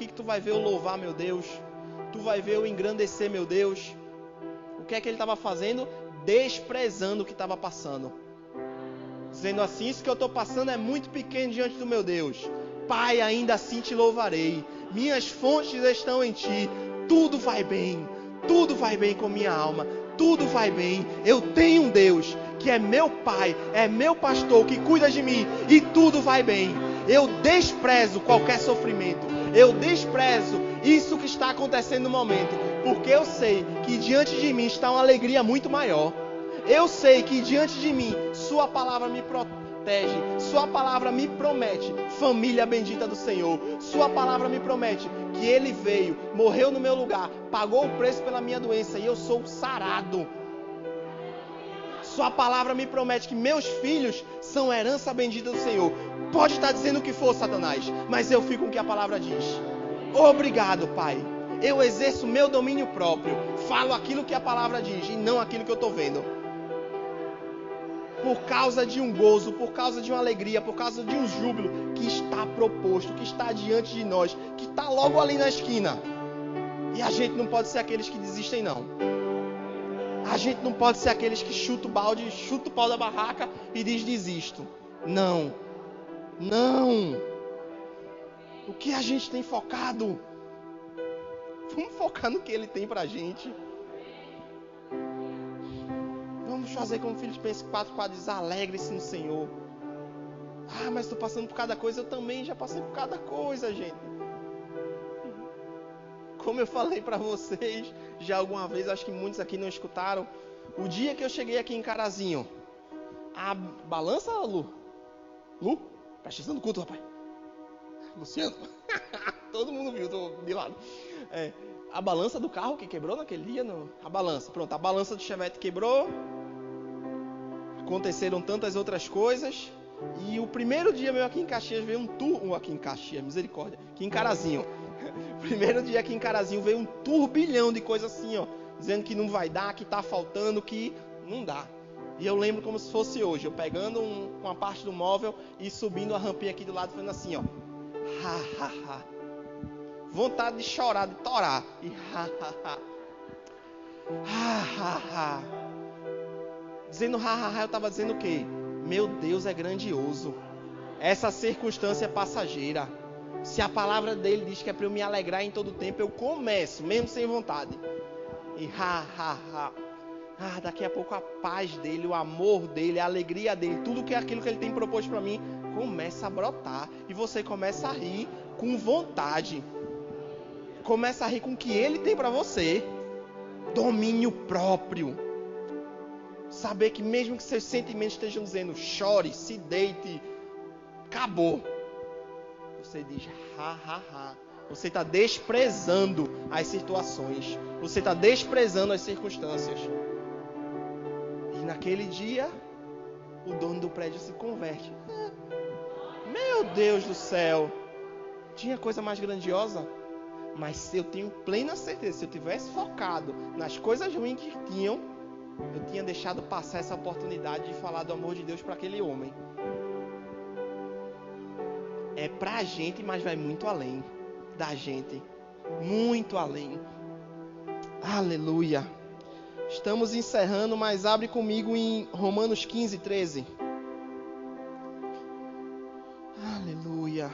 que tu vai ver eu louvar meu Deus, tu vai ver eu engrandecer meu Deus. O que é que ele estava fazendo? Desprezando o que estava passando, dizendo assim: isso que eu estou passando é muito pequeno diante do meu Deus. Pai, ainda assim te louvarei, minhas fontes estão em ti, tudo vai bem com minha alma, tudo vai bem. Eu tenho um Deus que é meu pai, é meu pastor, que cuida de mim, e tudo vai bem. Eu desprezo qualquer sofrimento, eu desprezo isso que está acontecendo no momento, porque eu sei que diante de mim está uma alegria muito maior. Eu sei que diante de mim sua palavra me protege, sua palavra me promete família bendita do Senhor, sua palavra me promete que ele veio, morreu no meu lugar, pagou o preço pela minha doença e eu sou sarado. Sua palavra me promete que meus filhos são herança bendita do Senhor. Pode estar dizendo o que for, Satanás, mas eu fico com o que a palavra diz. Obrigado, Pai. Eu exerço meu domínio próprio, falo aquilo que a palavra diz e não aquilo que eu estou vendo. Por causa de um gozo, por causa de uma alegria, por causa de um júbilo que está proposto, que está diante de nós, que está logo ali na esquina. E a gente não pode ser aqueles que desistem, não. A gente não pode ser aqueles que chutam o balde, chutam o pau da barraca e diz desisto. Não. Não. O que a gente tem focado? Vamos focar no que ele tem pra gente. Vamos fazer como Filipenses 4 diz: alegre-se no Senhor. Ah, mas estou passando por cada coisa. Eu também já passei por cada coisa, gente. Como eu falei para vocês já alguma vez, acho que muitos aqui não escutaram. O dia que eu cheguei aqui em Carazinho, a balança, Lu, presta atenção no culto, rapaz. Luciano, todo mundo viu, tô de lado. A balança do carro que quebrou naquele dia, a balança do Chevette quebrou. Aconteceram tantas outras coisas. E o primeiro dia meu aqui em Caxias veio um turbilhão, aqui em Caxias, misericórdia, aqui em Carazinho. Primeiro dia aqui em Carazinho veio um turbilhão de coisa assim, ó, dizendo que não vai dar, que tá faltando, que não dá. E eu lembro como se fosse hoje, eu pegando uma parte do móvel e subindo a rampinha aqui do lado, fazendo assim, ó. Ha, ha, ha. Vontade de chorar, de torar. E ha, ha, ha. Ha, ha, ha. Dizendo ha, ha, ha, eu tava dizendo o quê? Meu Deus é grandioso. Essa circunstância é passageira. Se a palavra dele diz que é para eu me alegrar em todo tempo, eu começo, mesmo sem vontade. E daqui a pouco a paz dele, o amor dele, a alegria dele, tudo que é aquilo que ele tem proposto para mim, começa a brotar. E você começa a rir com vontade. Começa a rir com o que ele tem para você. Domínio próprio. Saber que mesmo que seus sentimentos estejam dizendo, chore, se deite, acabou. Você diz, Você está desprezando as situações. Você está desprezando as circunstâncias. E naquele dia, o dono do prédio se converte. Meu Deus do céu. Tinha coisa mais grandiosa? Mas eu tenho plena certeza, se eu tivesse focado nas coisas ruins que tinham, eu tinha deixado passar essa oportunidade de falar do amor de Deus para aquele homem. É pra gente, mas vai muito além da gente. Muito além. Aleluia. Estamos encerrando, mas abre comigo em Romanos 15, 13. Aleluia.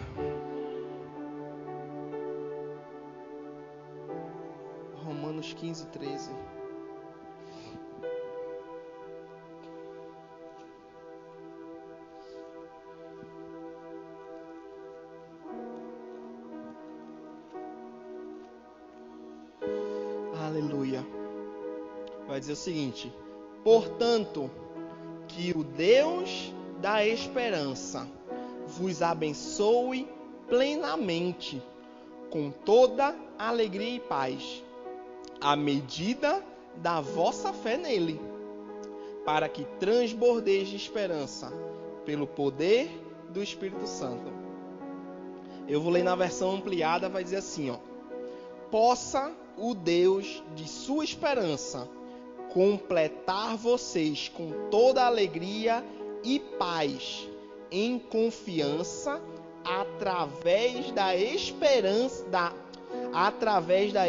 Romanos 15:13. Aleluia. Vai dizer o seguinte: portanto, que o Deus da esperança vos abençoe plenamente, com toda alegria e paz, à medida da vossa fé nele, para que transbordeis de esperança, pelo poder do Espírito Santo. Eu vou ler na versão ampliada, vai dizer assim, ó: possa o Deus de sua esperança completar vocês com toda alegria e paz, em confiança, através da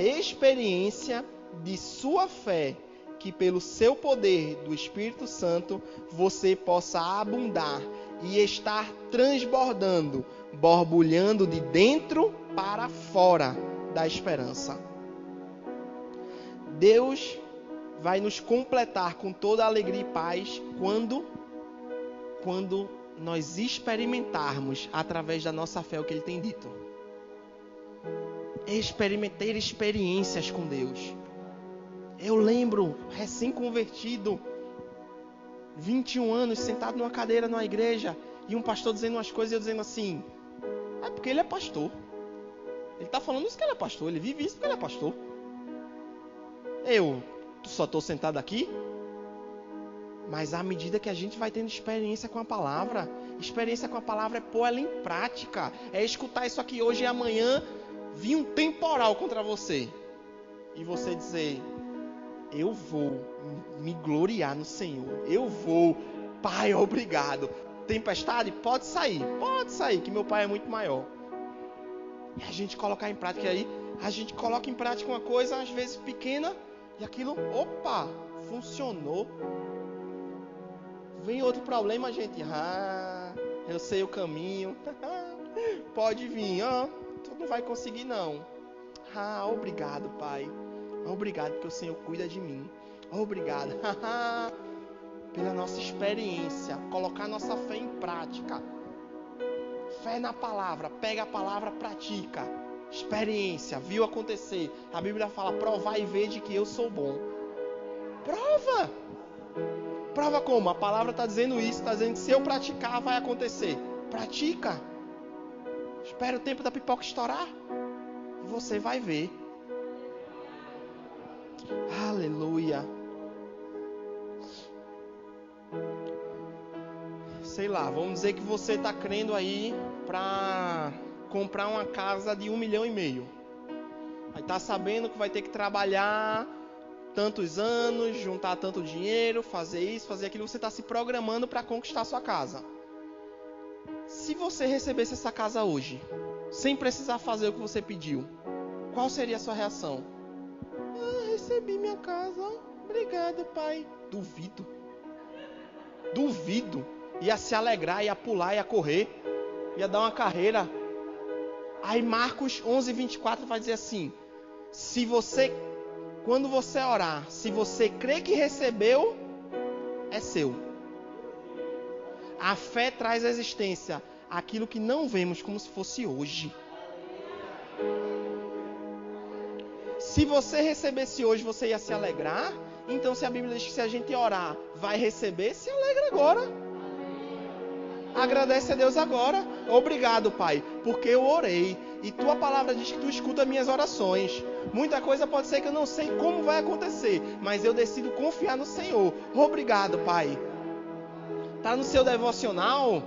experiência de sua fé, que pelo seu poder do Espírito Santo você possa abundar e estar transbordando, borbulhando de dentro para fora da esperança. Deus vai nos completar com toda alegria e paz quando nós experimentarmos através da nossa fé o que Ele tem dito. Ter experiências com Deus. Eu lembro, recém-convertido, 21 anos, sentado numa cadeira numa igreja, e um pastor dizendo umas coisas e eu dizendo assim: é porque ele é pastor. Ele está falando isso que ele é pastor, ele vive isso porque ele é pastor. Eu só estou sentado aqui. Mas à medida que a gente vai tendo experiência com a palavra é pôr ela em prática. É escutar isso aqui hoje e amanhã vir um temporal contra você. E você dizer: eu vou me gloriar no Senhor. Eu vou, Pai, obrigado. Tempestade? Pode sair, que meu Pai é muito maior. E a gente colocar em prática aí. A gente coloca em prática uma coisa, às vezes pequena, e aquilo, opa, funcionou. Vem outro problema, gente. Eu sei o caminho. Pode vir, tu não vai conseguir não. Obrigado, Pai. Obrigado porque o Senhor cuida de mim. Obrigado pela nossa experiência. Colocar nossa fé em prática. Fé na palavra. Pega a palavra, pratica. Experiência, viu acontecer. A Bíblia fala: provar e ver de que eu sou bom. Prova! Prova como? A palavra está dizendo isso, está dizendo que se eu praticar vai acontecer. Pratica. Espera o tempo da pipoca estourar e você vai ver. Aleluia. Sei lá, vamos dizer que você está crendo aí para comprar uma casa de 1,5 milhão. Aí está sabendo que vai ter que trabalhar tantos anos, juntar tanto dinheiro, fazer isso, fazer aquilo. Você está se programando para conquistar a sua casa. Se você recebesse essa casa hoje, sem precisar fazer o que você pediu, qual seria a sua reação? Recebi minha casa, obrigado, Pai. Duvido. Ia se alegrar, ia pular, ia correr, ia dar uma carreira. Aí Marcos 11:24 vai dizer assim: quando você orar, se você crê que recebeu, é seu. A fé traz à existência aquilo que não vemos como se fosse hoje. Se você recebesse hoje, você ia se alegrar. Então, se a Bíblia diz que se a gente orar, vai receber, se alegra agora. Agradece a Deus agora. Obrigado, Pai, porque eu orei. E tua palavra diz que tu escuta minhas orações. Muita coisa pode ser que eu não sei como vai acontecer, mas eu decido confiar no Senhor. Obrigado, Pai. Tá no seu devocional?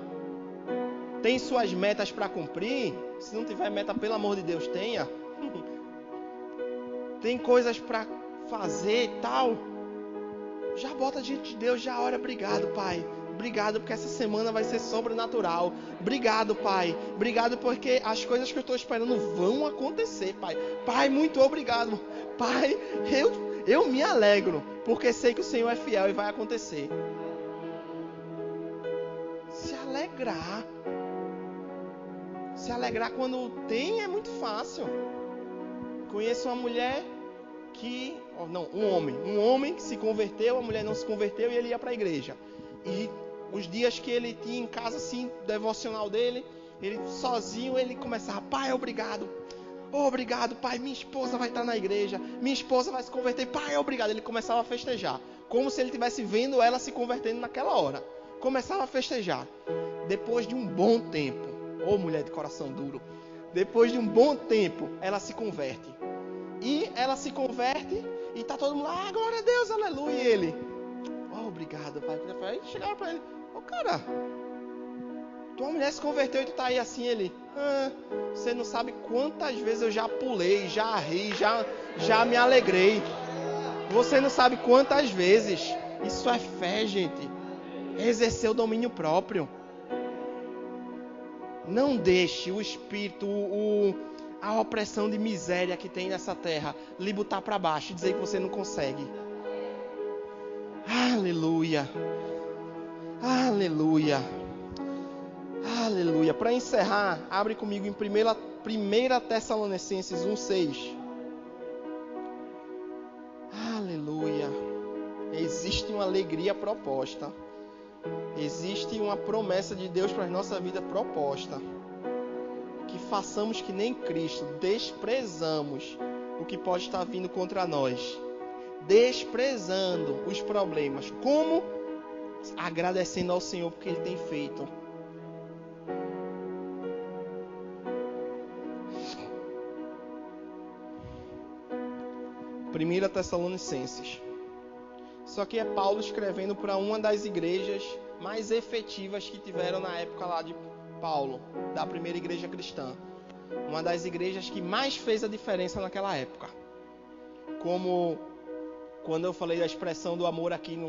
Tem suas metas para cumprir? Se não tiver meta, pelo amor de Deus, tenha. Tem coisas para fazer e tal. Já bota diante de Deus, já ora. Obrigado, Pai. Obrigado porque essa semana vai ser sobrenatural. Obrigado, Pai. Obrigado porque as coisas que eu estou esperando vão acontecer, Pai. Pai, muito obrigado. Pai, eu me alegro porque sei que o Senhor é fiel e vai acontecer. Se alegrar. Se alegrar quando tem é muito fácil. Conheço uma mulher um homem que se converteu, a mulher não se converteu e ele ia para a igreja. E os dias que ele tinha em casa, assim, devocional dele, ele sozinho, ele começava: pai, obrigado, pai, minha esposa vai estar na igreja, minha esposa vai se converter, pai, obrigado. Ele começava a festejar, como se ele estivesse vendo ela se convertendo naquela hora. Começava a festejar. Depois de um bom tempo, mulher de coração duro, depois de um bom tempo, ela se converte. E ela se converte e tá todo mundo lá: glória a Deus, aleluia. E ele: obrigado, pai. Aí chegava pra ele: cara, tua mulher se converteu e tu tá aí assim. Ele: você não sabe quantas vezes eu já pulei, já ri, já me alegrei. Você não sabe quantas vezes. Isso é fé, gente. É exercer o domínio próprio. Não deixe o espírito, a opressão de miséria que tem nessa terra lhe botar para baixo e dizer que você não consegue. Aleluia. Aleluia. Aleluia. Para encerrar, abre comigo em 1 Tessalonicenses 1:6. Aleluia. Existe uma alegria proposta. Existe uma promessa de Deus para a nossa vida proposta. Que façamos que nem Cristo, desprezamos o que pode estar vindo contra nós. Desprezando os problemas. Como? Agradecendo ao Senhor porque Ele tem feito. Primeira Tessalonicenses. Isso aqui é Paulo escrevendo para uma das igrejas mais efetivas que tiveram na época lá de Paulo, da primeira igreja cristã. Uma das igrejas que mais fez a diferença naquela época. Como quando eu falei da expressão do amor aqui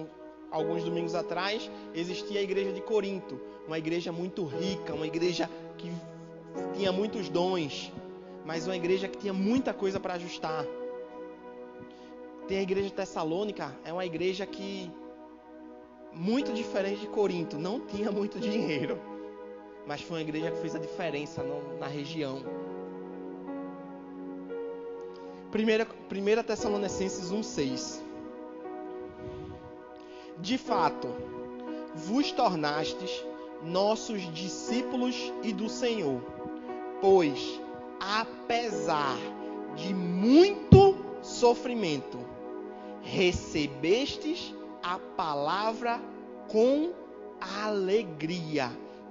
alguns domingos atrás, existia a igreja de Corinto, uma igreja muito rica, uma igreja que tinha muitos dons, mas uma igreja que tinha muita coisa para ajustar. Tem a igreja de Tessalônica, é uma igreja que, muito diferente de Corinto, não tinha muito dinheiro, mas foi uma igreja que fez a diferença na região. 1 Tessalonicenses 1:6. De fato, vos tornastes nossos discípulos e do Senhor, pois, apesar de muito sofrimento, recebestes a palavra com alegria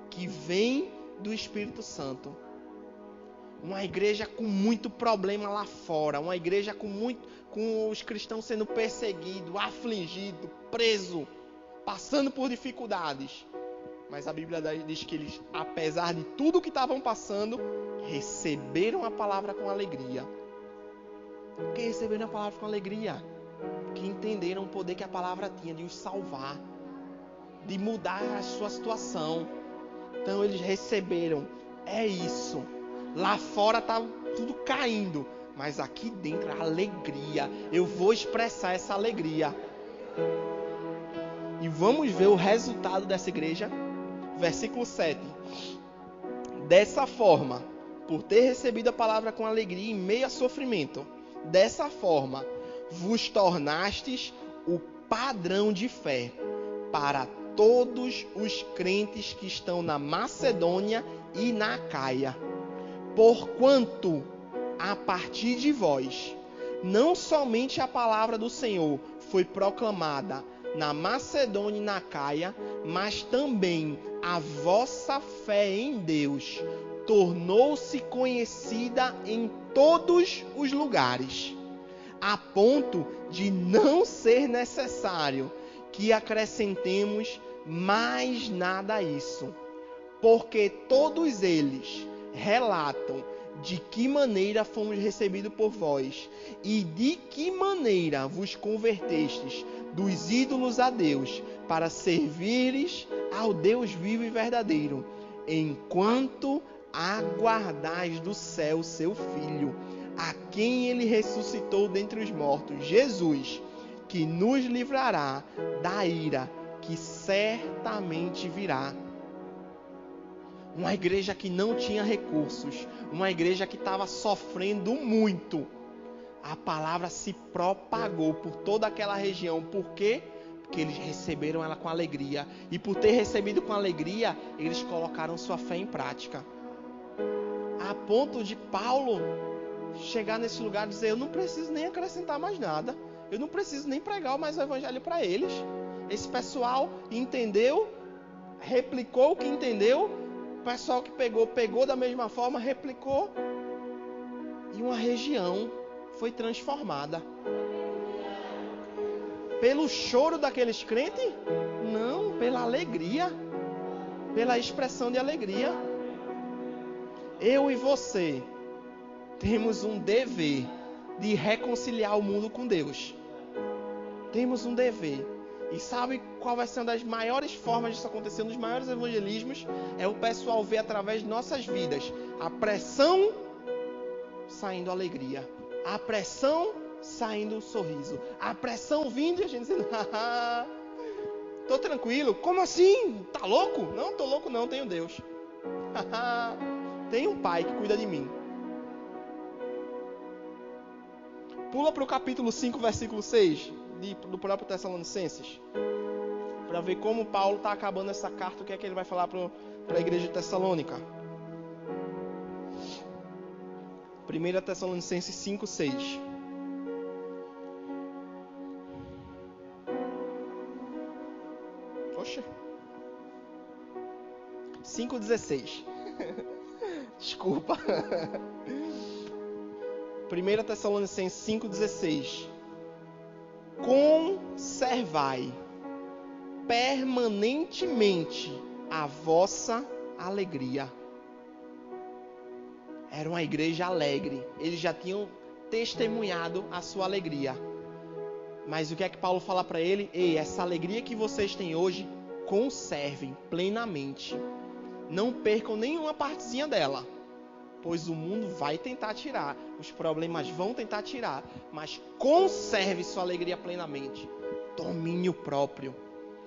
que vem do Espírito Santo. Uma igreja com muito problema lá fora, uma igreja com os cristãos sendo perseguidos, afligidos, presos, passando por dificuldades. Mas a Bíblia diz que eles, apesar de tudo que estavam passando, receberam a palavra com alegria. Por que receberam a palavra com alegria? Porque entenderam o poder que a palavra tinha de os salvar, de mudar a sua situação. Então eles receberam. É isso. Lá fora está tudo caindo, mas aqui dentro a alegria. Eu vou expressar essa alegria. E vamos ver o resultado dessa igreja. Versículo 7. Dessa forma, por ter recebido a palavra com alegria em meio a sofrimento, dessa forma vos tornastes o padrão de fé para todos os crentes que estão na Macedônia e na Acaia. Porquanto, a partir de vós, não somente a palavra do Senhor foi proclamada na Macedônia e na Acaia, mas também a vossa fé em Deus tornou-se conhecida em todos os lugares, a ponto de não ser necessário que acrescentemos mais nada a isso, porque todos eles relatam de que maneira fomos recebidos por vós e de que maneira vos convertestes dos ídolos a Deus para servires ao Deus vivo e verdadeiro, enquanto aguardais do céu seu Filho, a quem ele ressuscitou dentre os mortos, Jesus, que nos livrará da ira que certamente virá. Uma igreja que não tinha recursos, uma igreja que estava sofrendo muito. A palavra se propagou por toda aquela região. Por quê? Porque eles receberam ela com alegria. E por ter recebido com alegria, eles colocaram sua fé em prática. A ponto de Paulo chegar nesse lugar e dizer: eu não preciso nem acrescentar mais nada. Eu não preciso nem pregar mais o evangelho para eles. Esse pessoal entendeu, replicou o que entendeu. O pessoal que pegou da mesma forma, replicou. E uma região foi transformada. Pelo choro daqueles crentes? Não, pela alegria. Pela expressão de alegria. Eu e você temos um dever de reconciliar o mundo com Deus. Temos um dever. E sabe qual vai ser uma das maiores formas disso acontecer? Um dos maiores evangelismos é o pessoal ver através de nossas vidas a pressão saindo alegria, a pressão saindo um sorriso, a pressão vindo e a gente dizendo: haha, tô tranquilo. Como assim? Tá louco? Não, tô louco não, tenho Deus. Tenho um pai que cuida de mim. Pula para o capítulo 5, versículo 6 do próprio Tessalonicenses, para ver como Paulo está acabando essa carta. O que é que ele vai falar para a igreja de Tessalônica? 1 Tessalonicenses 5, 6. Oxe. 5,16. Desculpa. 1 Tessalonicenses 5,16. Conservai permanentemente a vossa alegria. Era uma igreja alegre. Eles já tinham testemunhado a sua alegria. Mas o que é que Paulo fala para ele? Ei, essa alegria que vocês têm hoje, conservem plenamente. Não percam nenhuma partezinha dela. Pois o mundo vai tentar tirar, os problemas vão tentar tirar, mas conserve sua alegria plenamente. Domínio próprio,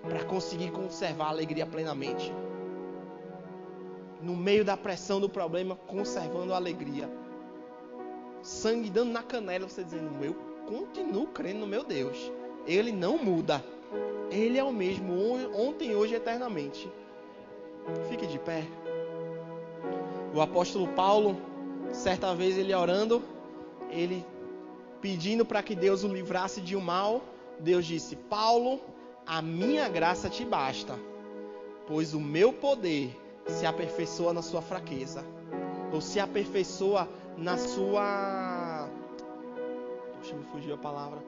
para conseguir conservar a alegria plenamente. No meio da pressão do problema, conservando a alegria. Sangue dando na canela, você dizendo: eu continuo crendo no meu Deus. Ele não muda. Ele é o mesmo, ontem, hoje e eternamente. Fique de pé. O apóstolo Paulo, certa vez ele orando, ele pedindo para que Deus o livrasse de um mal, Deus disse: Paulo, a minha graça te basta, pois o meu poder se aperfeiçoa na sua fraqueza, ou se aperfeiçoa na sua... Poxa, me fugiu a palavra.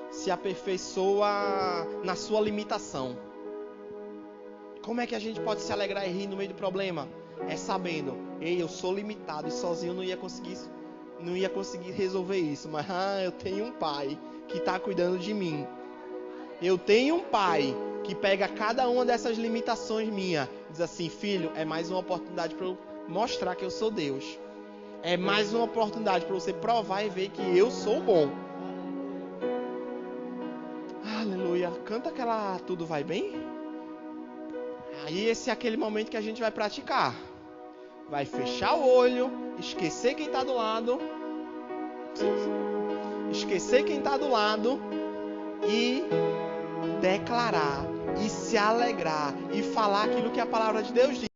Se aperfeiçoa na sua limitação. Como é que a gente pode se alegrar e rir no meio do problema? É sabendo: ei, eu sou limitado e sozinho não ia conseguir resolver isso. Mas eu tenho um pai que está cuidando de mim. Eu tenho um pai que pega cada uma dessas limitações minhas, diz assim: filho, é mais uma oportunidade para eu mostrar que eu sou Deus. É mais uma oportunidade para você provar e ver que eu sou bom. Aleluia. Canta aquela Tudo Vai Bem. Aí esse é aquele momento que a gente vai praticar. Vai fechar o olho, esquecer quem está do lado. Esquecer quem está do lado e declarar, e se alegrar, e falar aquilo que a palavra de Deus diz.